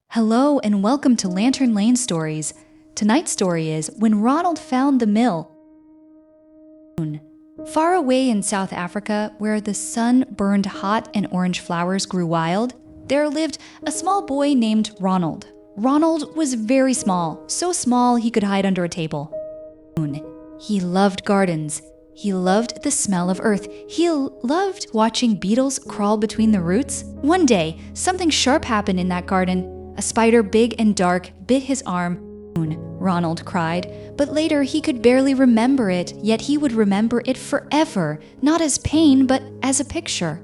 Hello and welcome to Lantern Lane Stories. Tonight's story is When Ronald Found the Mill. Far away in South Africa, where the sun burned hot and orange flowers grew wild, there lived a small boy named Ronald. Ronald was very small, so small he could hide under a table. He loved gardens. He loved the smell of earth. He loved watching beetles crawl between the roots. One day, something sharp happened in that garden. A spider big and dark bit his arm. Ronald cried, but later he could barely remember it, yet he would remember it forever, not as pain, but as a picture.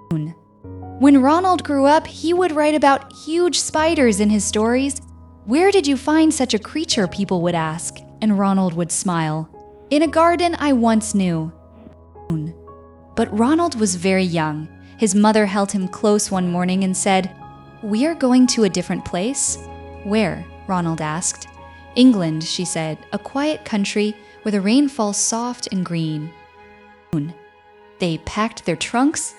When Ronald grew up, he would write about huge spiders in his stories. "Where did you find such a creature?" people would ask, and Ronald would smile. "In a garden I once knew." But Ronald was very young. His mother held him close one morning and said, "We are going to a different place." "Where?" Ronald asked. "England," she said, "a quiet country where the rain falls soft and green." They packed their trunks.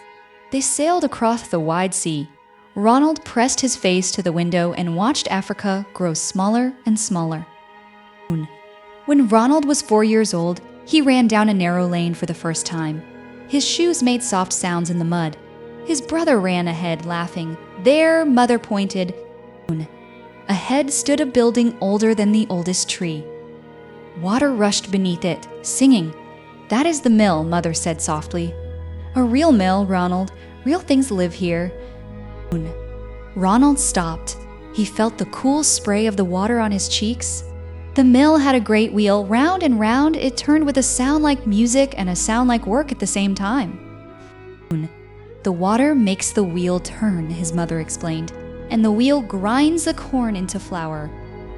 They sailed across the wide sea. Ronald pressed his face to the window and watched Africa grow smaller and smaller. When Ronald was 4 years old, he ran down a narrow lane for the first time. His shoes made soft sounds in the mud. His brother ran ahead, laughing. There, Mother pointed. Ahead stood a building older than the oldest tree. Water rushed beneath it, singing. "That is the mill," Mother said softly. "A real mill, Ronald. Real things live here." Ronald stopped. He felt the cool spray of the water on his cheeks. The mill had a great wheel. Round and round, it turned with a sound like music and a sound like work at the same time. "The water makes the wheel turn," his mother explained, "and the wheel grinds the corn into flour."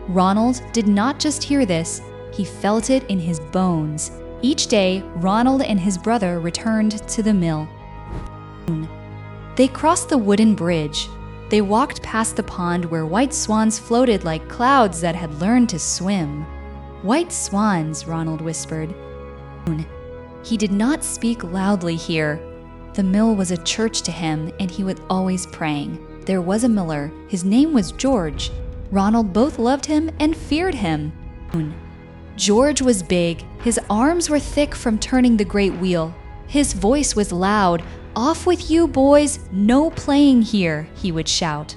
Ronald did not just hear this, he felt it in his bones. Each day, Ronald and his brother returned to the mill. They crossed the wooden bridge. They walked past the pond where white swans floated like clouds that had learned to swim. "White swans," Ronald whispered. He did not speak loudly here. The mill was a church to him, and he was always praying. There was a miller. His name was George. Ronald both loved him and feared him. George was big. His arms were thick from turning the great wheel. His voice was loud. "Off with you, boys! No playing here!" he would shout.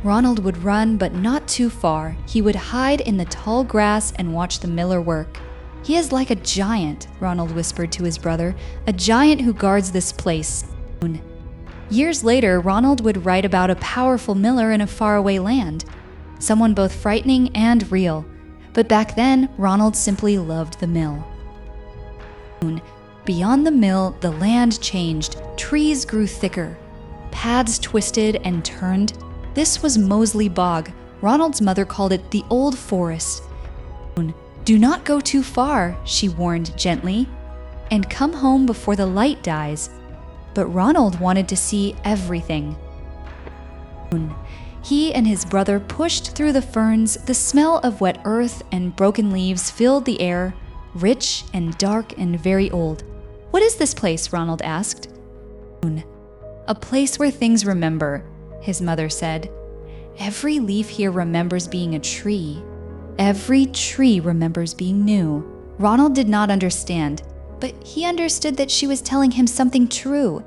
Ronald would run, but not too far. He would hide in the tall grass and watch the miller work. "He is like a giant," Ronald whispered to his brother, "a giant who guards this place." Years later, Ronald would write about a powerful miller in a faraway land, someone both frightening and real. But back then, Ronald simply loved the mill. Beyond the mill, the land changed. Trees grew thicker. Paths twisted and turned. This was Moseley Bog. Ronald's mother called it the Old Forest. "Do not go too far," she warned gently, "and come home before the light dies." But Ronald wanted to see everything. He and his brother pushed through the ferns. The smell of wet earth and broken leaves filled the air, rich and dark and very old. "What is this place?" Ronald asked. "A place where things remember," his mother said. "Every leaf here remembers being a tree. Every tree remembers being new." Ronald did not understand, but he understood that she was telling him something true.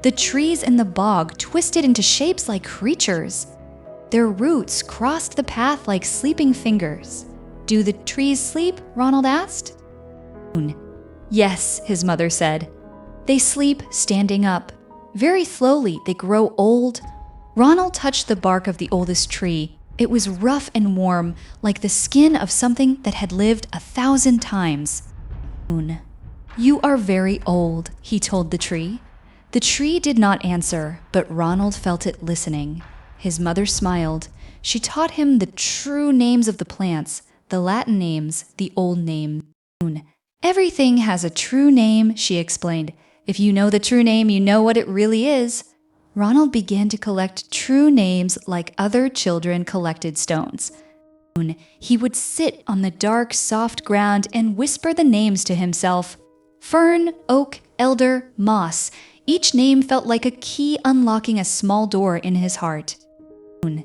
The trees in the bog twisted into shapes like creatures. Their roots crossed the path like sleeping fingers. "Do the trees sleep?" Ronald asked. "Yes," his mother said. "They sleep standing up. Very slowly, they grow old." Ronald touched the bark of the oldest tree. It was rough and warm, like the skin of something that had lived 1,000 times. "You are very old," he told the tree. The tree did not answer, but Ronald felt it listening. His mother smiled. She taught him the true names of the plants, the Latin names, the old names. "Everything has a true name," she explained. "If you know the true name, you know what it really is." Ronald began to collect true names like other children collected stones. He would sit on the dark, soft ground and whisper the names to himself. Fern, oak, elder, moss. Each name felt like a key unlocking a small door in his heart.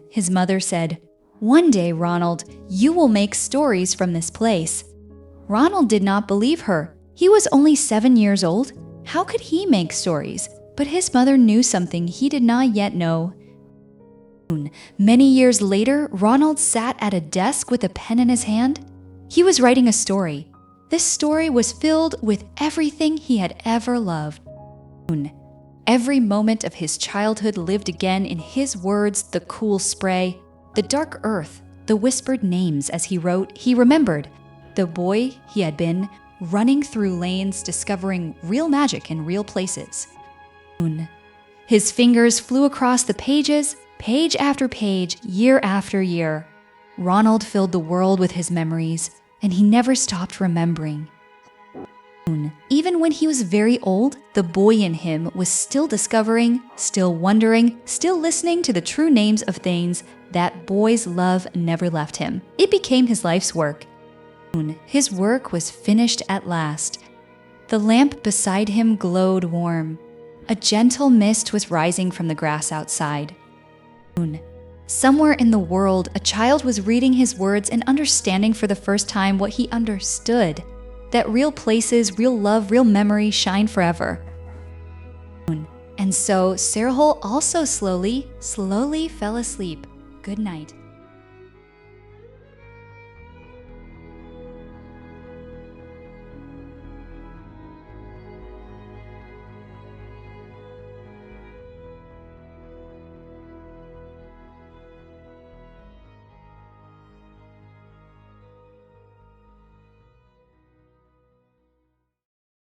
His mother said, "One day, Ronald, you will make stories from this place." Ronald did not believe her. He was only 7 years old. How could he make stories? But his mother knew something he did not yet know. Many years later, Ronald sat at a desk with a pen in his hand. He was writing a story. This story was filled with everything he had ever loved. Every moment of his childhood lived again in his words: the cool spray, the dark earth, the whispered names. As he wrote, he remembered the boy he had been, running through lanes, discovering real magic in real places. His fingers flew across the pages, page after page, year after year. Ronald filled the world with his memories, and he never stopped remembering. Even when he was very old, the boy in him was still discovering, still wondering, still listening to the true names of things. That boy's love never left him. It became his life's work. His work was finished at last. The lamp beside him glowed warm. A gentle mist was rising from the grass outside. Somewhere in the world, a child was reading his words and understanding for the first time what he understood: that real places, real love, real memory shine forever. And so Sarehole also slowly fell asleep. Good night.